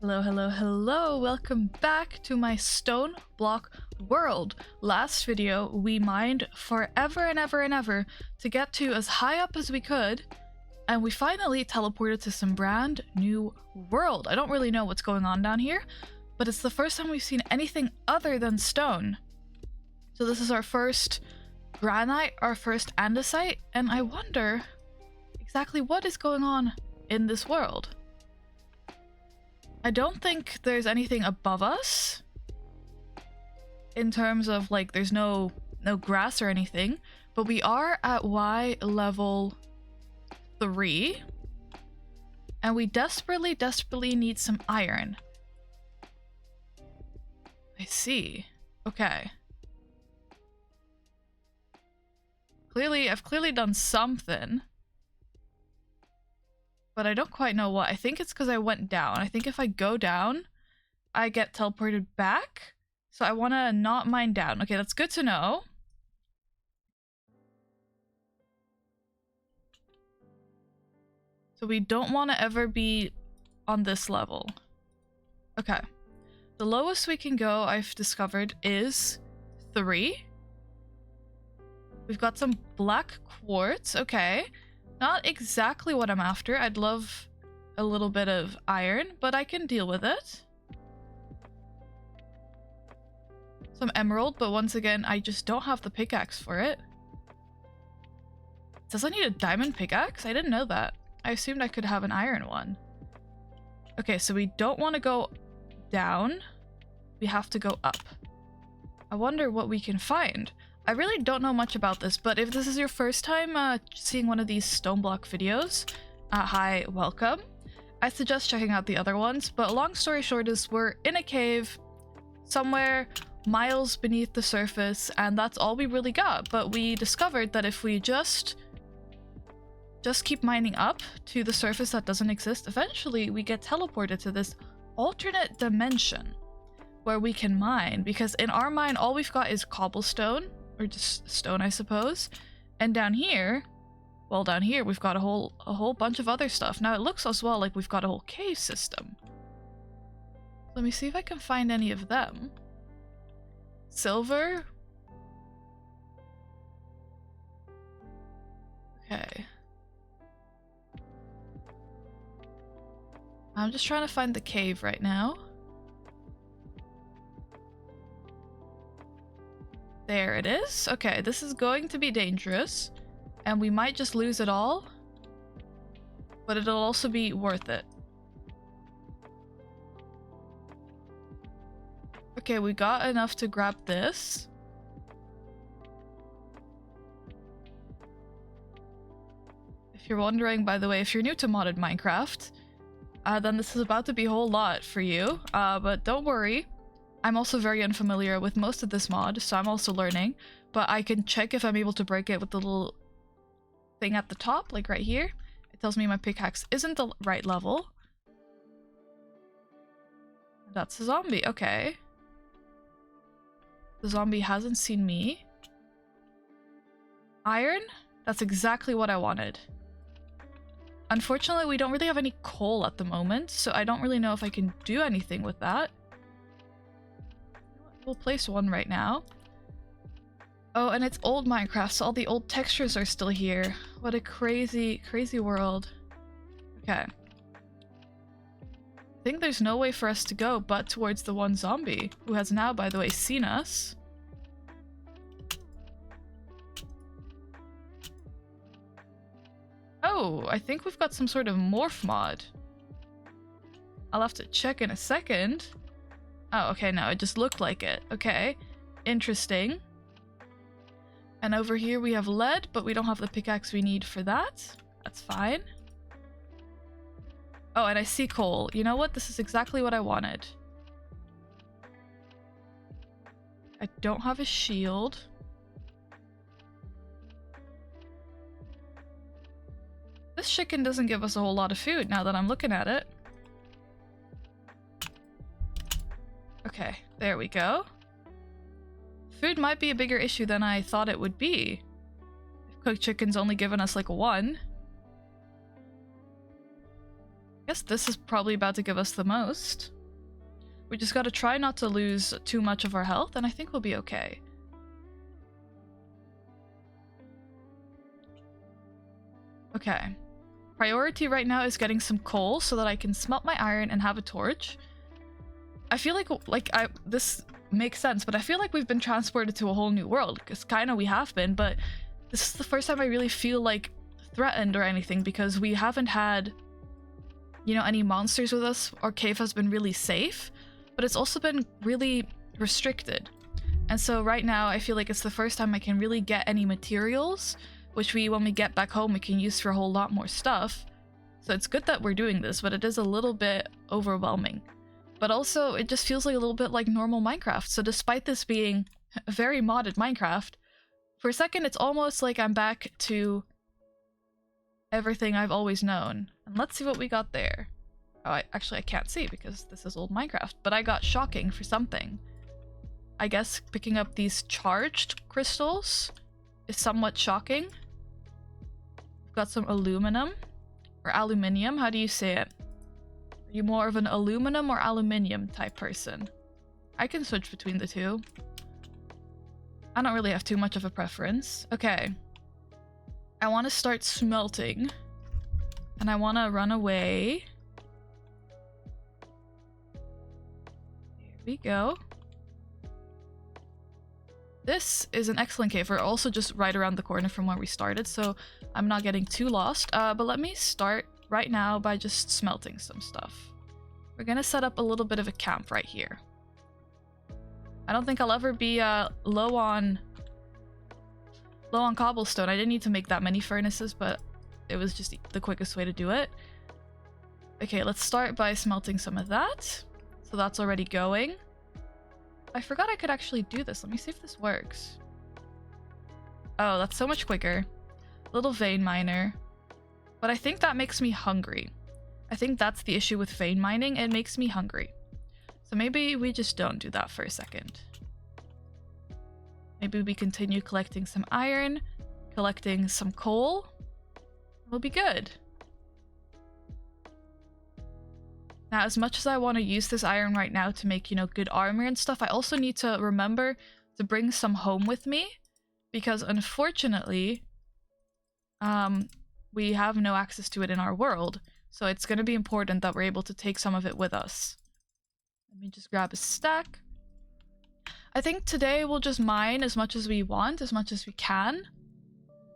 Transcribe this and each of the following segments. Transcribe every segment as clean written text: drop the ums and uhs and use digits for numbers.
Hello, hello, hello! Welcome back to my StoneBlock world. Last video, we mined forever and ever and ever to get to as high up as we could, and we finally teleported to some brand new world. I don't really know what's going on down here, but it's the first time we've seen anything other than stone. So this is our first granite, our first andesite, and I wonder exactly what is going on in this world. I don't think there's anything above us in terms of like there's no grass or anything, but we are at Y level 3 and we desperately need some iron. I see. Okay. I've clearly done something, but I don't quite know what. I think it's because I went down. I think if I go down, I get teleported back. So I want to not mine down. Okay, that's good to know. So we don't want to ever be on this level. Okay. The lowest we can go, I've discovered, is 3. We've got some black quartz. Okay. Not exactly what I'm after. I'd love a little bit of iron, but I can deal with it. Some emerald, but once again, I just don't have the pickaxe for it. Does I need a diamond pickaxe? I didn't know that. I assumed I could have an iron one. Okay, so we don't want to go down. We have to go up. I wonder what we can find. I really don't know much about this, but if this is your first time seeing one of these StoneBlock videos, hi, welcome. I suggest checking out the other ones, but long story short is we're in a cave somewhere miles beneath the surface, and that's all we really got. But we discovered that if we just keep mining up to the surface that doesn't exist, eventually we get teleported to this alternate dimension where we can mine, because in our mine all we've got is cobblestone, or just stone, I suppose. And down here, well, down here we've got a whole bunch of other stuff. Now it looks as well like we've got a whole cave system. Let me see if I can find any of them. Silver. Okay. I'm just trying to find the cave right now. There it is. Okay, this is going to be dangerous, and we might just lose it all, but it'll also be worth it. Okay, we got enough to grab this. If you're wondering, by the way, if you're new to modded Minecraft, then this is about to be a whole lot for you, but don't worry. I'm also very unfamiliar with most of this mod, so I'm also learning, but I can check if I'm able to break it with the little thing at the top, like right here. It tells me my pickaxe isn't the right level. That's a zombie, okay. The zombie hasn't seen me. Iron? That's exactly what I wanted. Unfortunately, we don't really have any coal at the moment, so I don't really know if I can do anything with that. We'll place one right now. Oh, and it's old Minecraft, so all the old textures are still here. What a crazy world. Okay. I think there's no way for us to go but towards the one zombie, who has now, by the way, seen us. Oh, I think we've got some sort of morph mod. I'll have to check in a second. Oh, okay, no, it just looked like it. Okay, interesting. And over here we have lead, but we don't have the pickaxe we need for that. That's fine. Oh, and I see coal. You know what? This is exactly what I wanted. I don't have a shield. This chicken doesn't give us a whole lot of food now that I'm looking at it. Okay, there we go. Food might be a bigger issue than I thought it would be. If cooked chicken's only given us like 1. guess this is probably about to give us the most. We just gotta try not to lose too much of our health, and I think we'll be okay. Okay. Priority right now is getting some coal so that I can smelt my iron and have a torch. I feel like this makes sense, but I feel like we've been transported to a whole new world, because kind of we have been, but this is the first time I really feel like threatened or anything, because we haven't had, you know, any monsters with us. Our cave has been really safe, but it's also been really restricted. And so right now I feel like it's the first time I can really get any materials, which when we get back home, we can use for a whole lot more stuff. So it's good that we're doing this, but it is a little bit overwhelming. But also, it just feels like a little bit like normal Minecraft. So despite this being a very modded Minecraft, for a second it's almost like I'm back to everything I've always known. And let's see what we got there. Oh, I can't see because this is old Minecraft, but I got shocking for something. I guess picking up these charged crystals is somewhat shocking. We've got some aluminum, or aluminium, how do you say it? Are you more of an aluminum or aluminium type person? I can switch between the two. I don't really have too much of a preference. Okay. I want to start smelting. And I want to run away. Here we go. This is an excellent cave. We're also just right around the corner from where we started, so I'm not getting too lost. But let me start right now by just smelting some stuff. We're gonna set up a little bit of a camp right here. I don't think I'll ever be low on cobblestone. I didn't need to make that many furnaces, but it was just the quickest way to do it. Okay, let's start by smelting some of that. So that's already going. I forgot I could actually do this. Let me see if this works. Oh, that's so much quicker. Little vein miner. But I think that makes me hungry. I think that's the issue with vein mining. It makes me hungry. So maybe we just don't do that for a second. Maybe we continue collecting some iron, collecting some coal. We'll be good. Now, as much as I want to use this iron right now to make, you know, good armor and stuff, I also need to remember to bring some home with me, because unfortunately, we have no access to it in our world. So it's going to be important that we're able to take some of it with us. Let me just grab a stack. I think today we'll just mine as much as we want, as much as we can.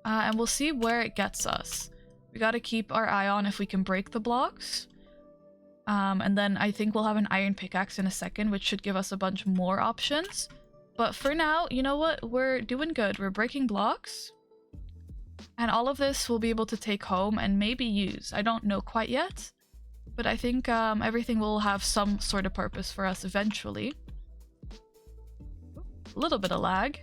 And we'll see where it gets us. We got to keep our eye on if we can break the blocks. And then I think we'll have an iron pickaxe in a second, which should give us a bunch more options. But for now, you know what? We're doing good. We're breaking blocks. And all of this we'll be able to take home and maybe use. I don't know quite yet. But I think everything will have some sort of purpose for us eventually. A little bit of lag.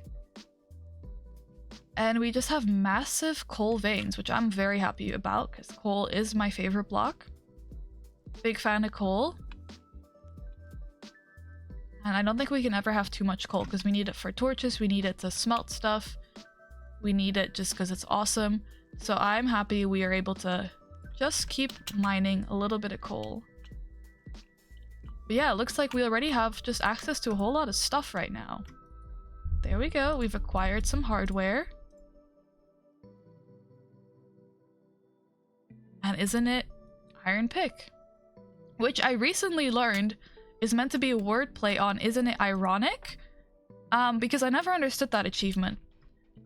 And we just have massive coal veins, which I'm very happy about, because coal is my favorite block. Big fan of coal. And I don't think we can ever have too much coal, because we need it for torches, we need it to smelt stuff. We need it just because it's awesome. So I'm happy we are able to just keep mining a little bit of coal. But yeah, it looks like we already have just access to a whole lot of stuff right now. There we go, we've acquired some hardware. And isn't it iron pick? Which I recently learned is meant to be a wordplay on isn't it ironic? Because I never understood that achievement.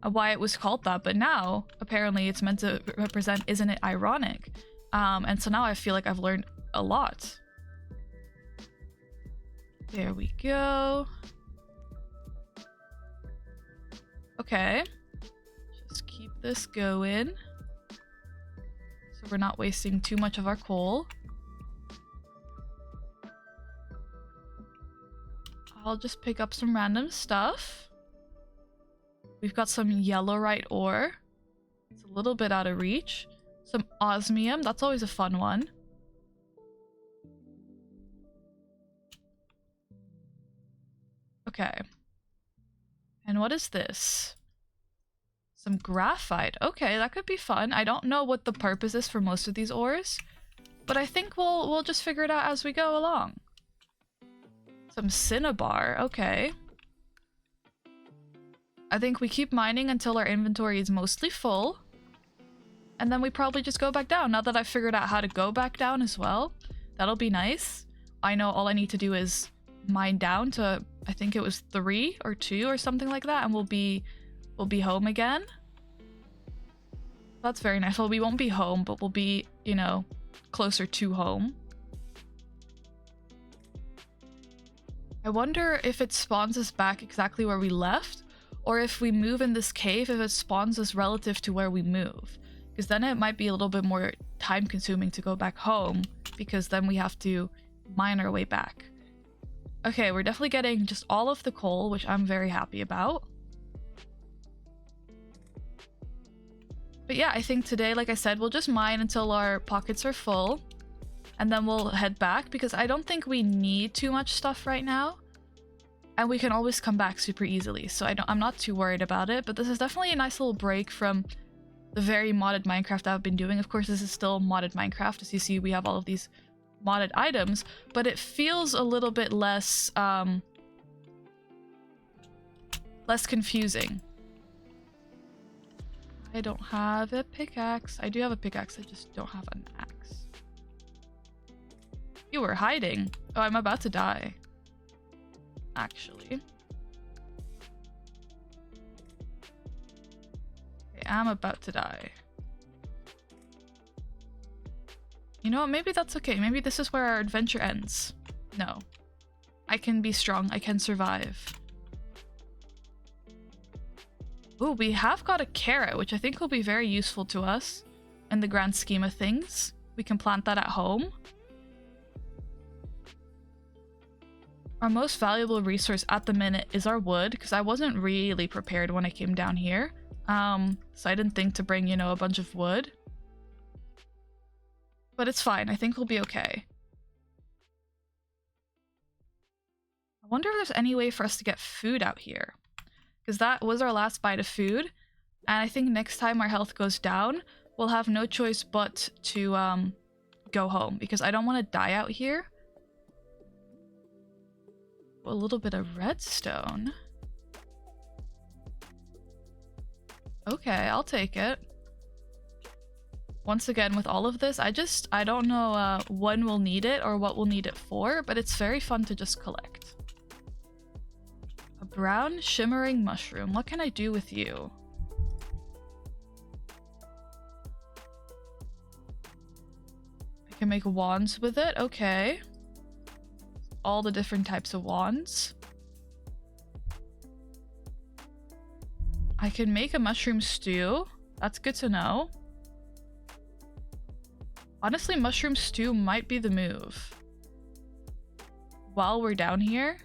Why it was called that, but now apparently it's meant to represent isn't it ironic? And so now I feel like I've learned a lot. There we go. Okay. Just keep this going. So we're not wasting too much of our coal. I'll just pick up some random stuff. We've got some yellowite ore. It's a little bit out of reach. Some osmium. That's always a fun one. Okay. And what is this? Some graphite. Okay, that could be fun. I don't know what the purpose is for most of these ores, but I think we'll just figure it out as we go along. Some cinnabar, okay. I think we keep mining until our inventory is mostly full. And then we probably just go back down. Now that I've figured out how to go back down as well, that'll be nice. I know all I need to do is mine down to, I think it was 3 or 2 or something like that, and we'll be home again. That's very nice. Well, we won't be home, but we'll be, you know, closer to home. I wonder if it spawns us back exactly where we left, or if we move in this cave, if it spawns us relative to where we move. Because then it might be a little bit more time consuming to go back home, because then we have to mine our way back. Okay, we're definitely getting just all of the coal, which I'm very happy about. But yeah, I think today, like I said, we'll just mine until our pockets are full. And then we'll head back, because I don't think we need too much stuff right now. And we can always come back super easily, so I'm not too worried about it. But this is definitely a nice little break from the very modded Minecraft I've been doing. Of course, this is still modded Minecraft. As you see, we have all of these modded items, but it feels a little bit less confusing. I don't have a pickaxe. I do have a pickaxe, I just don't have an axe. You were hiding. Oh, I'm about to die. Actually. Okay, I'm about to die. You know what? Maybe that's okay. Maybe this is where our adventure ends. No. I can be strong. I can survive. Ooh, we have got a carrot, which I think will be very useful to us in the grand scheme of things. We can plant that at home. Our most valuable resource at the minute is our wood, because I wasn't really prepared when I came down here. So I didn't think to bring, you know, a bunch of wood. But it's fine. I think we'll be okay. I wonder if there's any way for us to get food out here. Because that was our last bite of food. And I think next time our health goes down, we'll have no choice but to go home. Because I don't want to die out here. A little bit of redstone. Okay, I'll take it. Once again, with all of this, I don't know when we'll need it or what we'll need it for, but it's very fun to just collect. A brown shimmering mushroom. What can I do with you? I can make wands with it. Okay. All the different types of wands. I can make a mushroom stew. That's good to know. Honestly, mushroom stew might be the move. While we're down here.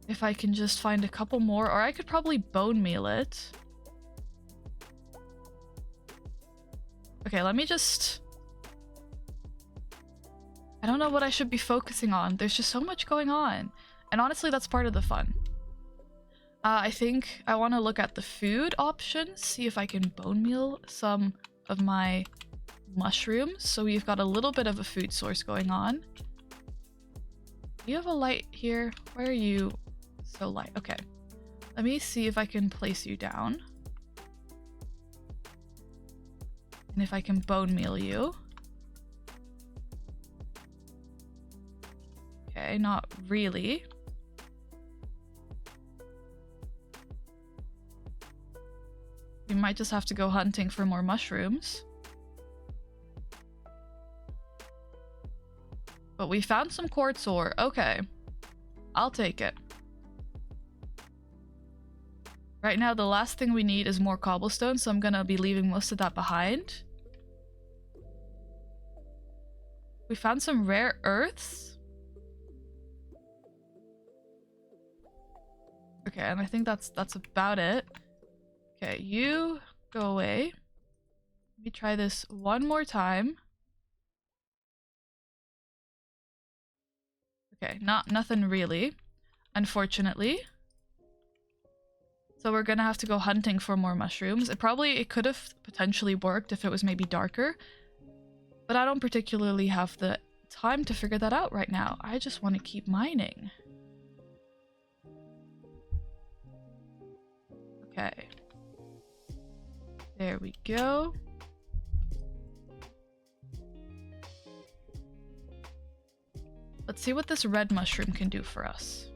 If I can just find a couple more, or I could probably bone meal it. Okay, let me just... I don't know what I should be focusing on. There's just so much going on. And honestly, that's part of the fun. I think I want to look at the food options, see if I can bone meal some of my mushrooms. So we've got a little bit of a food source going on. Do you have a light here? Where are you so light? Okay. Let me see if I can place you down. And if I can bone meal you. Okay, not really. We might just have to go hunting for more mushrooms. But we found some quartz ore. Okay. I'll take it. Right now, the last thing we need is more cobblestone, so I'm gonna be leaving most of that behind. We found some rare earths. Okay, and I think that's about it. Okay, you go away. Let me try this one more time. Okay, nothing really, unfortunately. So we're gonna have to go hunting for more mushrooms. It could have potentially worked if it was maybe darker. But I don't particularly have the time to figure that out right now. I just want to keep mining. Okay. There we go. Let's see what this red mushroom can do for us.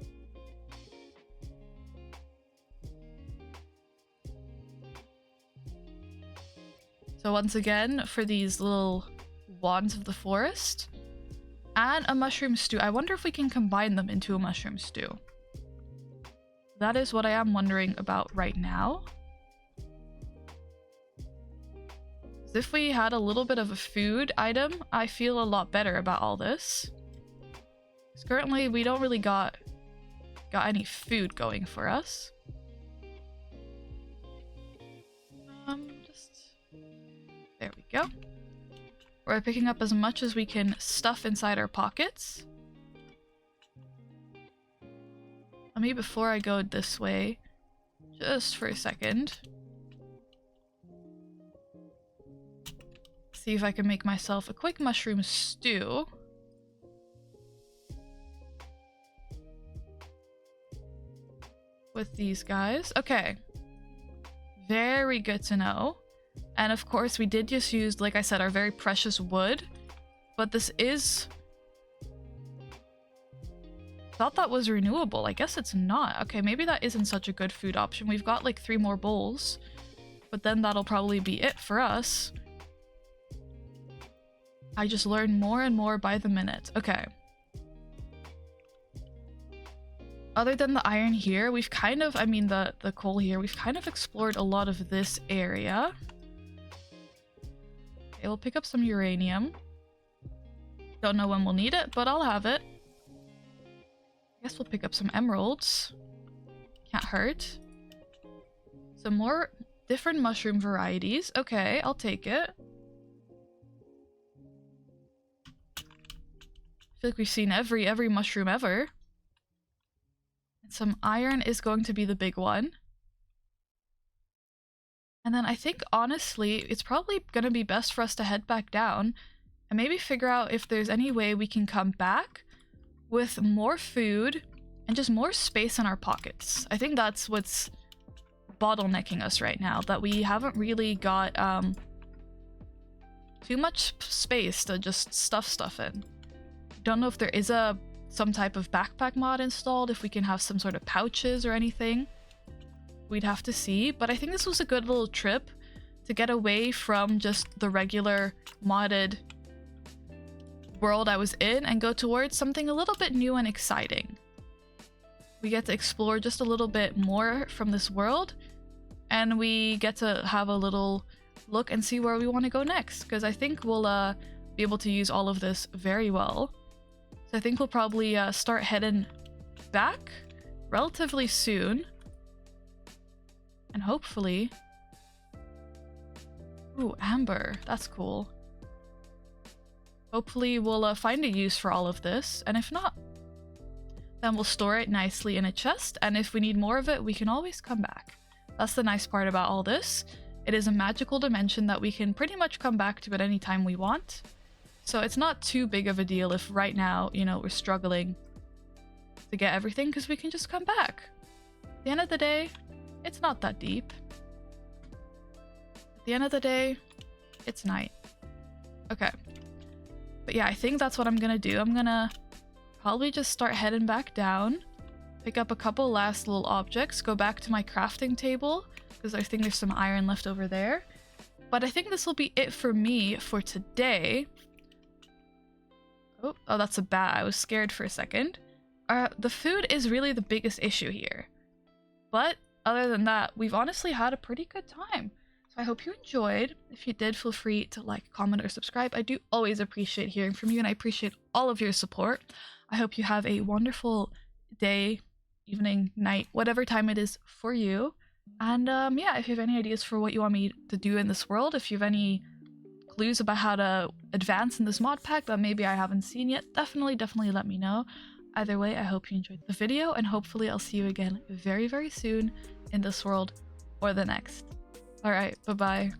So once again, for these little wands of the forest and a mushroom stew. I wonder if we can combine them into a mushroom stew. That is what I am wondering about right now. If we had a little bit of a food item, I feel a lot better about all this. Because currently we don't really got any food going for us. There we go. We're picking up as much as we can stuff inside our pockets. Let me, before I go this way, just for a second, see if I can make myself a quick mushroom stew. With these guys. Okay. Very good to know. And of course, we did just use, like I said, our very precious wood. But this is... thought that was renewable. I guess it's not. Okay, maybe that isn't such a good food option. We've got like 3 more bowls. But then that'll probably be it for us. I just learn more and more by the minute. Okay. Other than the iron here, we've kind of, I mean the coal here, we've kind of explored a lot of this area. Okay, we'll pick up some uranium. Don't know when we'll need it, but I'll have it. I guess we'll pick up some emeralds. Can't hurt. Some more different mushroom varieties. Okay, I'll take it. I feel like we've seen every mushroom ever. And some iron is going to be the big one. And then I think, honestly, it's probably going to be best for us to head back down and maybe figure out if there's any way we can come back with more food and just more space in our pockets. I think that's what's bottlenecking us right now, that we haven't really got too much space to just stuff in. Don't know if there is some type of backpack mod installed, if we can have some sort of pouches or anything. We'd have to see, but I think this was a good little trip to get away from just the regular modded world I was in and go towards something a little bit new and exciting. We get to explore just a little bit more from this world, and we get to have a little look and see where we want to go next, because I think we'll be able to use all of this very well. So I think we'll probably start heading back relatively soon. And hopefully... Ooh, amber. That's cool. Hopefully we'll find a use for all of this. And if not, then we'll store it nicely in a chest. And if we need more of it, we can always come back. That's the nice part about all this. It is a magical dimension that we can pretty much come back to at any time we want. So it's not too big of a deal if right now, you know, we're struggling to get everything, because we can just come back. At the end of the day, it's not that deep. At the end of the day, it's night. Okay. But yeah, I think that's what I'm gonna do. I'm gonna probably just start heading back down, pick up a couple last little objects, go back to my crafting table, because I think there's some iron left over there. But I think this will be it for me for today. Oh, that's a bat. I was scared for a second. The food is really the biggest issue here. But other than that, we've honestly had a pretty good time. So I hope you enjoyed. If you did, feel free to like, comment, or subscribe. I do always appreciate hearing from you, and I appreciate all of your support. I hope you have a wonderful day, evening, night, whatever time it is for you. And yeah, if you have any ideas for what you want me to do in this world, if you have any clues about how to advance in this mod pack that maybe I haven't seen yet, definitely let me know. Either way, I hope you enjoyed the video, and hopefully I'll see you again very soon in this world or the next. Alright, bye-bye.